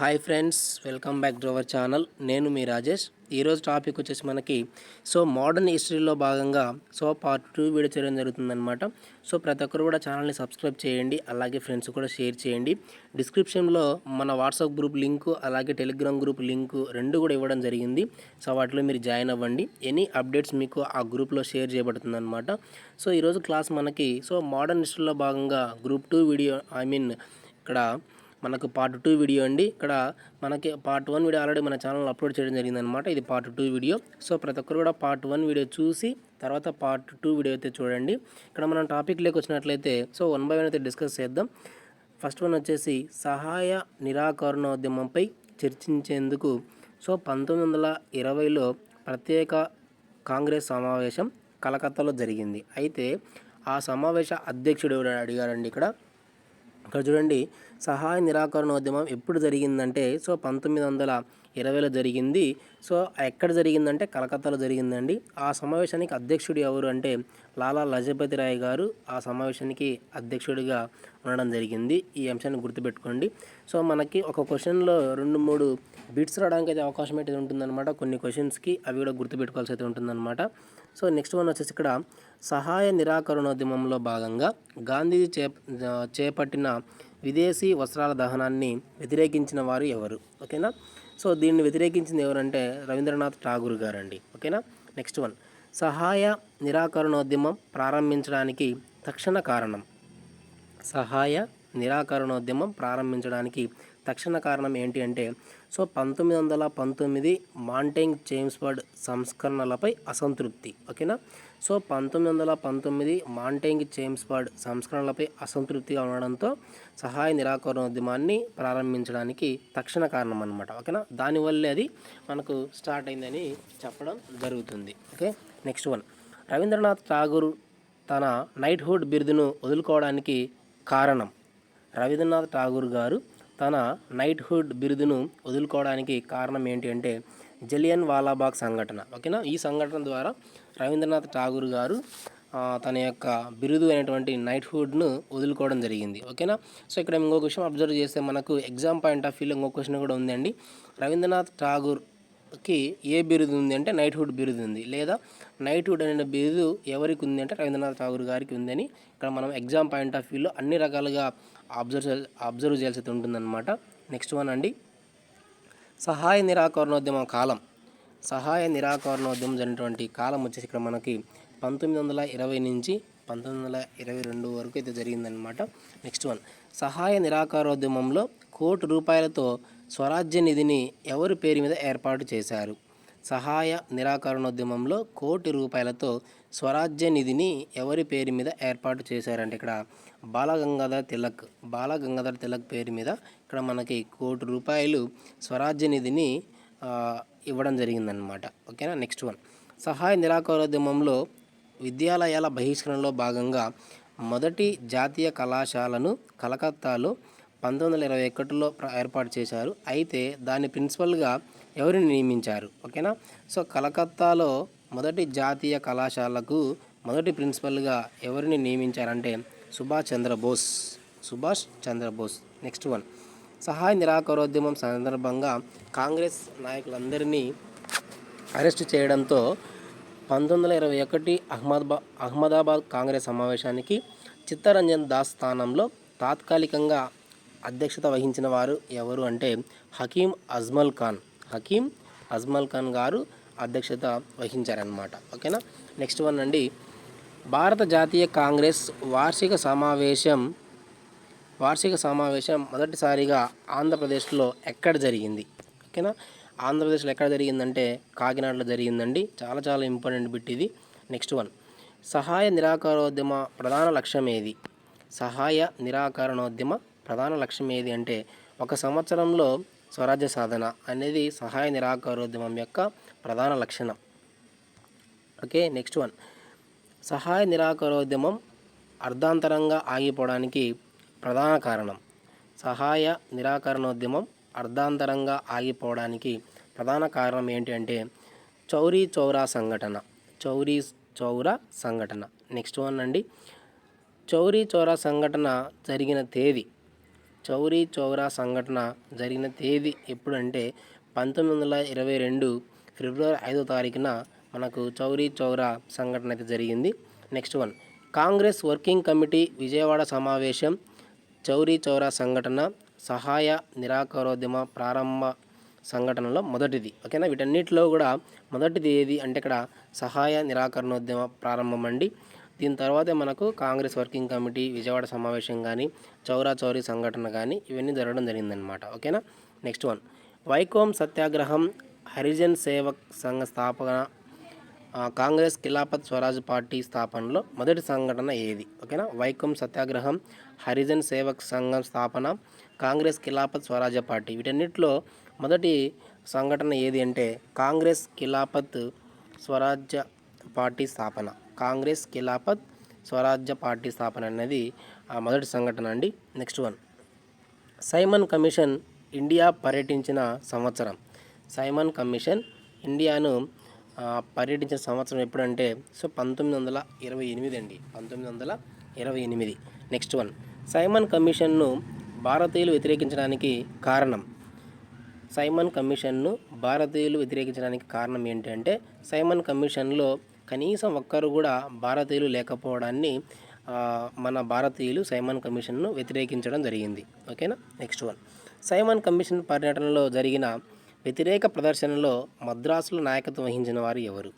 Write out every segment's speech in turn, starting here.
Hi friends, welcome back to our channel. నేను మీ రాజేష్. ఈరోజు topic వచ్చేసి మనకి మోడర్న్ హిస్టరీలో భాగంగా పార్ట్ 2 వీడియో చేయడం జరుగుతుందన్నమాట. ప్రతి ఒక్కరు కూడా ఛానల్ని సబ్స్క్రైబ్ చేయండి, అలాగే ఫ్రెండ్స్ కూడా షేర్ చేయండి. డిస్క్రిప్షన్లో మన వాట్సాప్ గ్రూప్ లింకు అలాగే టెలిగ్రామ్ గ్రూప్ లింకు రెండు కూడా ఇవ్వడం జరిగింది. వాటిలో మీరు జాయిన్ అవ్వండి. ఎనీ అప్డేట్స్ మీకు ఆ గ్రూప్లో షేర్ చేయబడుతుందన్నమాట. ఈరోజు క్లాస్ మనకి మోడర్న్ హిస్టరీలో భాగంగా గ్రూప్ 2 వీడియో ఇక్కడ మనకు పార్ట్ 2 వీడియో అండి. ఇక్కడ మనకి పార్ట్ 1 వీడియో ఆల్రెడీ మన ఛానల్లో అప్లోడ్ చేయడం జరిగిందనమాట. ఇది పార్ట్ 2 వీడియో. ప్రతి ఒక్కరు కూడా పార్ట్ 1 వీడియో చూసి తర్వాత పార్ట్ 2 వీడియో అయితే చూడండి. ఇక్కడ మనం టాపిక్లోకి వచ్చినట్లయితే వన్ బై వన్ అయితే డిస్కస్ చేద్దాం. ఫస్ట్ వన్ వచ్చేసి సహాయ నిరాకరణోద్యమంపై చర్చించేందుకు 1920లో ప్రత్యేక కాంగ్రెస్ సమావేశం కలకత్తాలో జరిగింది. అయితే ఆ సమావేశ అధ్యక్షుడు అడిగారండి. ఇక్కడ చూడండి, సహాయ నిరాకరణోద్యమం ఎప్పుడు జరిగిందంటే 1920లో జరిగింది. ఎక్కడ జరిగిందంటే కలకత్తాలో జరిగిందండి. ఆ సమావేశానికి అధ్యక్షుడు ఎవరు అంటే లాలా లజపతి రాయ్ గారు ఆ సమావేశానికి అధ్యక్షుడిగా ఉండడం జరిగింది. ఈ అంశాన్ని గుర్తుపెట్టుకోండి. మనకి ఒక క్వశ్చన్లో 2-3 బిట్స్ రావడానికి అయితే అవకాశం అయితే ఉంటుందన్నమాట. కొన్ని క్వశ్చన్స్కి అవి కూడా గుర్తుపెట్టుకోవాల్సి అయితే ఉంటుందన్నమాట. నెక్స్ట్ వన్ వచ్చేసి ఇక్కడ సహాయ నిరాకరణోద్యమంలో భాగంగా గాంధీజీ చేపట్టిన విదేశీ వస్త్రాల దహనాన్ని వ్యతిరేకించిన వారు ఎవరు? ఓకేనా. దీన్ని వ్యతిరేకించింది ఎవరంటే రవీంద్రనాథ్ ఠాగూర్ గారండి. ఓకేనా. నెక్స్ట్ వన్, సహాయ నిరాకరణోద్యమం ప్రారంభించడానికి తక్షణ కారణం. సహాయ నిరాకరణోద్యమం ప్రారంభించడానికి తక్షణ కారణం ఏంటి అంటే 1919 మాంటేగ్ చేమ్స్ఫర్డ్ సంస్కరణలపై అసంతృప్తి. ఓకేనా. 1919 మాంటేగ్ చేమ్స్ఫర్డ్ సంస్కరణలపై అసంతృప్తిగా ఉండడంతో సహాయ నిరాకరణోద్యమాన్ని ప్రారంభించడానికి తక్షణ కారణం అన్నమాట. ఓకేనా. దానివల్లే అది మనకు స్టార్ట్ అయిందని చెప్పడం జరుగుతుంది. Okay. Next one, Rabindranath Tagore తన నైట్హుడ్ బిరుదును వదులుకోవడానికి కారణం. రవీంద్రనాథ్ ఠాగూర్ గారు తన నైట్హుడ్ బిరుదును వదులుకోవడానికి కారణం ఏంటి అంటే జలియన్ వాలాబాగ్ సంఘటన. ఓకేనా. ఈ సంఘటన ద్వారా రవీంద్రనాథ్ ఠాగూర్ గారు తన యొక్క బిరుదు అయినటువంటి నైట్హుడ్ను వదులుకోవడం జరిగింది. ఓకేనా. ఇక్కడ ఇంకొక విషయం అబ్జర్వ్ చేస్తే మనకు ఎగ్జామ్ పాయింట్ ఆఫ్ వ్యూలో ఇంకొక క్వశ్చన్ కూడా ఉందండి. రవీంద్రనాథ్ ఠాగూర్కి ఏ బిరుదు ఉంది అంటే నైట్హుడ్ బిరుదు ఉంది, లేదా నైట్హుడ్ అనే బిరుదు ఎవరికి ఉంది అంటే రవీంద్రనాథ్ ఠాగూర్ గారికి ఉందని ఇక్కడ మనం ఎగ్జామ్ పాయింట్ ఆఫ్ వ్యూలో అన్ని రకాలుగా అబ్జర్వ్ చేయాల్సి ఉంటుందన్నమాట. నెక్స్ట్ వన్ అండి, సహాయ నిరాకరణోద్యమ కాలం. సహాయ నిరాకరణోద్యమం జరిగినటువంటి కాలం వచ్చేసి ఇక్కడ మనకి 1920 నుంచి 1922 వరకు అయితే జరిగిందనమాట. నెక్స్ట్ వన్, సహాయ నిరాకరణోద్యమంలో ₹1,00,00,000తో స్వరాజ్య నిధిని ఎవరి పేరు మీద ఏర్పాటు చేశారు? సహాయ నిరాకరణోద్యమంలో ₹1,00,00,000తో స్వరాజ్య నిధిని ఎవరి పేరు మీద ఏర్పాటు చేశారంటే ఇక్కడ బాలగంగాధర్ తిలక్ పేరు మీద ఇక్కడ మనకి ₹1,00,00,000 స్వరాజ్య నిధిని ఇవ్వడం జరిగిందనమాట. ఓకేనా. నెక్స్ట్ వన్, సహాయ నిరాకరణోద్యమంలో విద్యాలయాల బహిష్కరణలో భాగంగా మొదటి జాతీయ కళాశాలను కలకత్తాలో 1921లో ఏర్పాటు చేశారు. అయితే దాని ప్రిన్సిపల్గా ఎవరిని నియమించారు? ఓకేనా. కలకత్తాలో మొదటి జాతీయ కళాశాలకు మొదటి ప్రిన్సిపల్గా ఎవరిని నియమించారంటే సుభాష్ చంద్రబోస్. నెక్స్ట్ వన్, సహాయ నిరాకరణోద్యమం సందర్భంగా కాంగ్రెస్ నాయకులందరినీ అరెస్టు చేయడంతో 1921 అహ్మదాబాద్ కాంగ్రెస్ సమావేశానికి చిత్తరంజన్ దాస్ స్థానంలో తాత్కాలికంగా అధ్యక్షత వహించిన వారు ఎవరు అంటే హకీం అజ్మల్ ఖాన్ గారు అధ్యక్షత వహించారనమాట. ఓకేనా. నెక్స్ట్ వన్ అండి, భారత జాతీయ కాంగ్రెస్ వార్షిక సమావేశం మొదటిసారిగా ఆంధ్రప్రదేశ్లో ఎక్కడ జరిగింది? ఓకేనా. ఆంధ్రప్రదేశ్లో ఎక్కడ జరిగిందంటే కాకినాడలో జరిగిందండి. చాలా ఇంపార్టెంట్ బిట్ ఇది. నెక్స్ట్ వన్, సహాయ నిరాకరణోద్యమ ప్రధాన లక్ష్యం ఏది? సహాయ నిరాకరణోద్యమ ప్రధాన లక్ష్యం ఏది అంటే 1 సంవత్సరంలో స్వరాజ్య సాధన అనేది సహాయ నిరాకరణోద్యమం యొక్క ప్రధాన లక్షణం. ఓకే. నెక్స్ట్ వన్, సహాయ నిరాకరణోద్యమం అర్ధాంతరంగా ఆగిపోవడానికి ప్రధాన కారణం. సహాయ నిరాకరణోద్యమం అర్ధాంతరంగా ఆగిపోవడానికి ప్రధాన కారణం ఏంటి అంటే చౌరీ చౌరా సంఘటన. నెక్స్ట్ వన్ అండి, చౌరీ చౌరా సంఘటన జరిగిన తేదీ. చౌరీ చౌరా సంఘటన జరిగిన తేదీ ఎప్పుడంటే 1922 ఫిబ్రవరి 5వ తారీఖున మనకు చౌరీ చౌరా సంఘటన అయితే జరిగింది. Next one, Congress working committee Vijayawada సమావేశం చౌరీ చౌరా సంఘటన సహాయ నిరాకరోద్యమ ప్రారంభ సంఘటనలో మొదటిది. ఓకేనా, వీటన్నిటిలో కూడా మొదటిది ఏది అంటే ఇక్కడ సహాయ నిరాకరణోద్యమ ప్రారంభం అండి. దీని తర్వాతే మనకు కాంగ్రెస్ వర్కింగ్ కమిటీ విజయవాడ సమావేశం కానీ చౌరా చౌరీ సంఘటన కానీ ఇవన్నీ జరగడం జరిగిందనమాట. ఓకేనా. నెక్స్ట్ వన్, వైకోమ్ సత్యాగ్రహం హరిజన్ సేవక్ సంఘ స్థాపన కాంగ్రెస్ ఖిలాఫత్ స్వరాజ్ పార్టీ స్థాపనలో మొదటి సంఘటన ఏది? ఓకేనా, వైకోమ్ సత్యాగ్రహం హరిజన్ సేవక్ సంఘం స్థాపన కాంగ్రెస్ ఖిలాఫత్ స్వరాజ్య పార్టీ వీటన్నిటిలో మొదటి సంఘటన ఏది అంటే కాంగ్రెస్ ఖిలాఫత్ స్వరాజ్య పార్టీ స్థాపన. కాంగ్రెస్ ఖిలాఫత్ స్వరాజ్య పార్టీ స్థాపన అనేది మొదటి సంఘటన అండి. Next one, Simon commission India పర్యటించిన సంవత్సరం. సైమన్ కమిషన్ ఇండియాను పర్యటించిన సంవత్సరం ఎప్పుడంటే 1928 అండి, 1928. నెక్స్ట్ వన్, సైమన్ కమిషన్ను భారతీయులు వ్యతిరేకించడానికి కారణం. సైమన్ కమిషన్ను భారతీయులు వ్యతిరేకించడానికి కారణం ఏంటంటే సైమన్ కమిషన్లో కనీసం ఒక్కరు కూడా భారతీయులు లేకపోవడాన్ని మన భారతీయులు సైమన్ కమిషన్ను వ్యతిరేకించడం జరిగింది. ఓకేనా. నెక్స్ట్ వన్, సైమన్ కమిషన్ పర్యటనలో జరిగిన వ్యతిరేక ప్రదర్శనలో మద్రాసులో నాయకత్వం వహించిన వారు ఎవరు?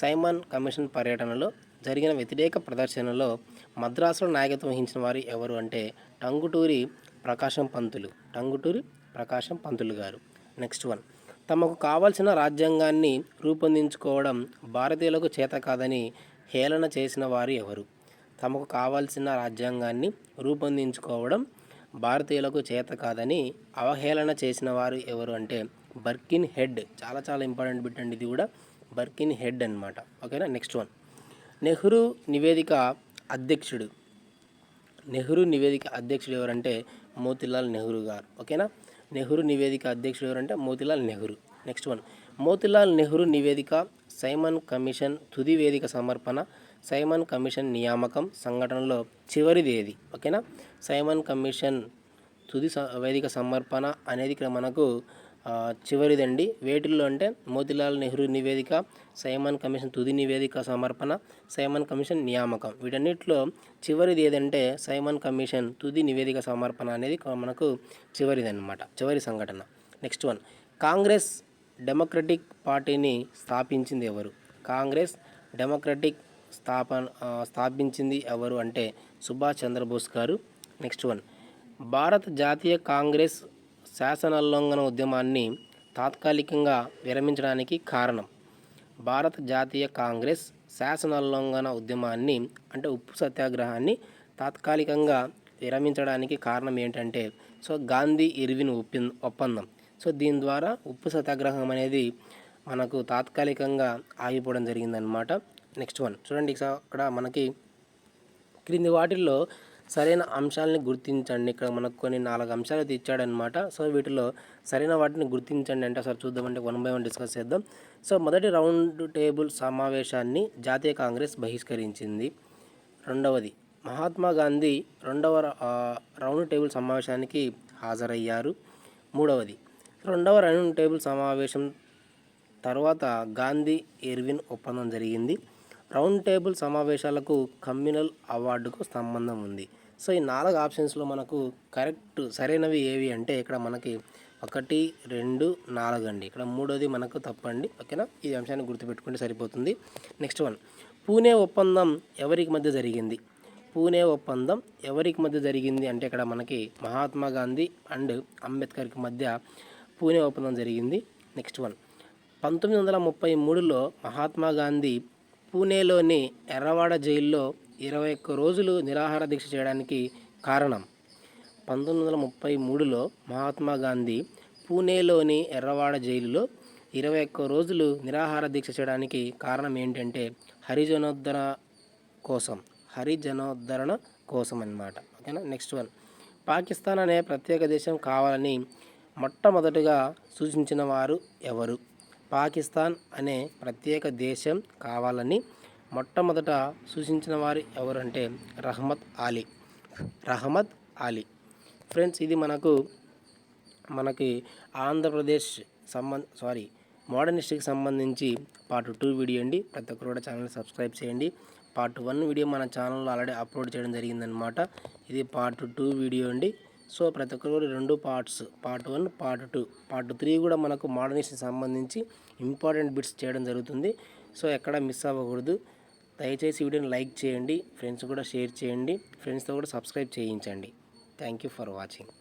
సైమన్ కమిషన్ పర్యటనలో జరిగిన వ్యతిరేక ప్రదర్శనలో మద్రాసులో నాయకత్వం వహించిన వారు ఎవరు అంటే టంగుటూరి ప్రకాశం పంతులు. టంగుటూరి ప్రకాశం పంతులు గారు. నెక్స్ట్ వన్, తమకు కావాల్సిన రాజ్యాంగాన్ని రూపొందించుకోవడం భారతీయులకు చేత కాదని హేళన చేసిన వారు ఎవరు? తమకు కావాల్సిన రాజ్యాంగాన్ని రూపొందించుకోవడం భారతీయులకు చేత కాదని అవహేళన చేసిన వారు ఎవరు అంటే బర్కిన్ హెడ్. చాలా చాలా ఇంపార్టెంట్ బిట్ అండి ఇది కూడా, బర్కిన్ హెడ్ అనమాట. ఓకేనా. నెక్స్ట్ వన్, నెహ్రూ నివేదిక అధ్యక్షుడు. నెహ్రూ నివేదిక అధ్యక్షుడు ఎవరంటే మోతీలాల్ నెహ్రూ గారు. ఓకేనా. నెహ్రూ నివేదిక అధ్యక్షుడు ఎవరంటే మోతీలాల్ నెహ్రూ. నెక్స్ట్ వన్, మోతీలాల్ నెహ్రూ నివేదిక సైమన్ కమిషన్ తుది వేదిక సమర్పణ సైమన్ కమిషన్ నియామకం సంఘటనలో చివరిది ఏది? ఓకేనా, సైమన్ కమిషన్ తుది వేదిక సమర్పణ అనేది ఇక్కడ మనకు చివరిదండి. వేటిల్లో అంటే మోతీలాల్ నెహ్రూ నివేదిక, సైమన్ కమిషన్ తుది నివేదిక సమర్పణ, సైమన్ కమిషన్ నియామకం వీటన్నిటిలో చివరిది ఏదంటే సైమన్ కమిషన్ తుది నివేదిక సమర్పణ అనేది మనకు చివరిదన్నమాట, చివరి సంఘటన. నెక్స్ట్ వన్, కాంగ్రెస్ డెమోక్రటిక్ పార్టీని స్థాపించింది ఎవరు? కాంగ్రెస్ డెమోక్రటిక్ స్థాపించింది ఎవరు అంటే సుభాష్ చంద్రబోస్ గారు. నెక్స్ట్ వన్, భారత జాతీయ కాంగ్రెస్ శాసనోల్లంఘన ఉద్యమాన్ని తాత్కాలికంగా విరమించడానికి కారణం. భారత జాతీయ కాంగ్రెస్ శాసనోల్లంఘన ఉద్యమాన్ని అంటే ఉప్పు సత్యాగ్రహాన్ని తాత్కాలికంగా విరమించడానికి కారణం ఏంటంటే గాంధీ ఇర్విన్ ఒప్పందం. దీని ద్వారా ఉప్పు సత్యాగ్రహం అనేది మనకు తాత్కాలికంగా ఆగిపోవడం జరిగిందనమాట. నెక్స్ట్ వన్ చూడండి, ఇక్కడ మనకి క్రింది వాటిల్లో సరైన అంశాలని గుర్తించండి. ఇక్కడ మనకు కొన్ని 4 అంశాలు అయితే ఇచ్చాడనమాట. వీటిలో సరైన వాటిని గుర్తించండి అంటే ఒకసారి చూద్దామంటే 1 by 1 డిస్కస్ చేద్దాం. మొదటి రౌండ్ టేబుల్ సమావేశాన్ని జాతీయ కాంగ్రెస్ బహిష్కరించింది. రెండవది, మహాత్మా గాంధీ రెండవ రౌండ్ టేబుల్ సమావేశానికి హాజరయ్యారు. మూడవది, రెండవ రౌండ్ టేబుల్ సమావేశం తర్వాత గాంధీ ఇర్విన్ ఒప్పందం జరిగింది. రౌండ్ టేబుల్ సమావేశాలకు కమ్యూనల్ అవార్డుకు సంబంధం ఉంది. ఈ 4 ఆప్షన్స్లో మనకు కరెక్ట్ సరైనవి ఏవి అంటే ఇక్కడ మనకి 1, 2, 4 అండి. ఇక్కడ మూడోది మనకు తప్పండి. ఓకేనా, ఈ అంశాన్ని గుర్తుపెట్టుకుంటే సరిపోతుంది. నెక్స్ట్ వన్, పూణే ఒప్పందం ఎవరికి మధ్య జరిగింది? పూణే ఒప్పందం ఎవరికి మధ్య జరిగింది అంటే ఇక్కడ మనకి మహాత్మా గాంధీ అండ్ అంబేద్కర్కి మధ్య పూణే ఒప్పందం జరిగింది. నెక్స్ట్ వన్, 1933లో మహాత్మా గాంధీ పూణేలోని ఎర్రవాడ జైల్లో 21 రోజులు నిరాహార దీక్ష చేయడానికి కారణం. 1933లో మహాత్మా గాంధీ పూణేలోని ఎర్రవాడ జైలులో 21 రోజులు నిరాహార దీక్ష చేయడానికి కారణం ఏంటంటే హరిజనోద్ధరణ కోసం అన్నమాట. ఓకేనా. నెక్స్ట్ వన్, పాకిస్తాన్ అనే ప్రత్యేక దేశం కావాలని మొట్టమొదటిగా సూచించిన వారు ఎవరు? పాకిస్తాన్ అనే ప్రత్యేక దేశం కావాలని మొట్టమొదట సూచించిన వారు ఎవరంటే రహమత్ అలీ. ఫ్రెండ్స్ ఇది మనకి ఆంధ్రప్రదేశ్ మోడర్న్ హిస్టరీకి సంబంధించి పార్ట్ 2 వీడియో అండి. ప్రతి ఒక్కరు కూడా ఛానల్ సబ్స్క్రైబ్ చేయండి. పార్ట్ 1 వీడియో మన ఛానల్లో ఆల్రెడీ అప్లోడ్ చేయడం జరిగిందనమాట. ఇది పార్ట్ 2 వీడియో అండి. సో ప్రతి ఒక్కరు కూడా 2 పార్ట్స్, పార్ట్ 1, పార్ట్ 2, పార్ట్ 3 కూడా మనకు మోడర్న్ హిస్టరీకి సంబంధించి ఇంపార్టెంట్ బిట్స్ చేయడం జరుగుతుంది. సో ఎక్కడ మిస్ అవ్వకూడదు. దయచేసి వీడియోని లైక్ చేయండి, ఫ్రెండ్స్ కూడా షేర్ చేయండి, ఫ్రెండ్స్తో కూడా సబ్స్క్రైబ్ చేయించండి. Thank you for watching.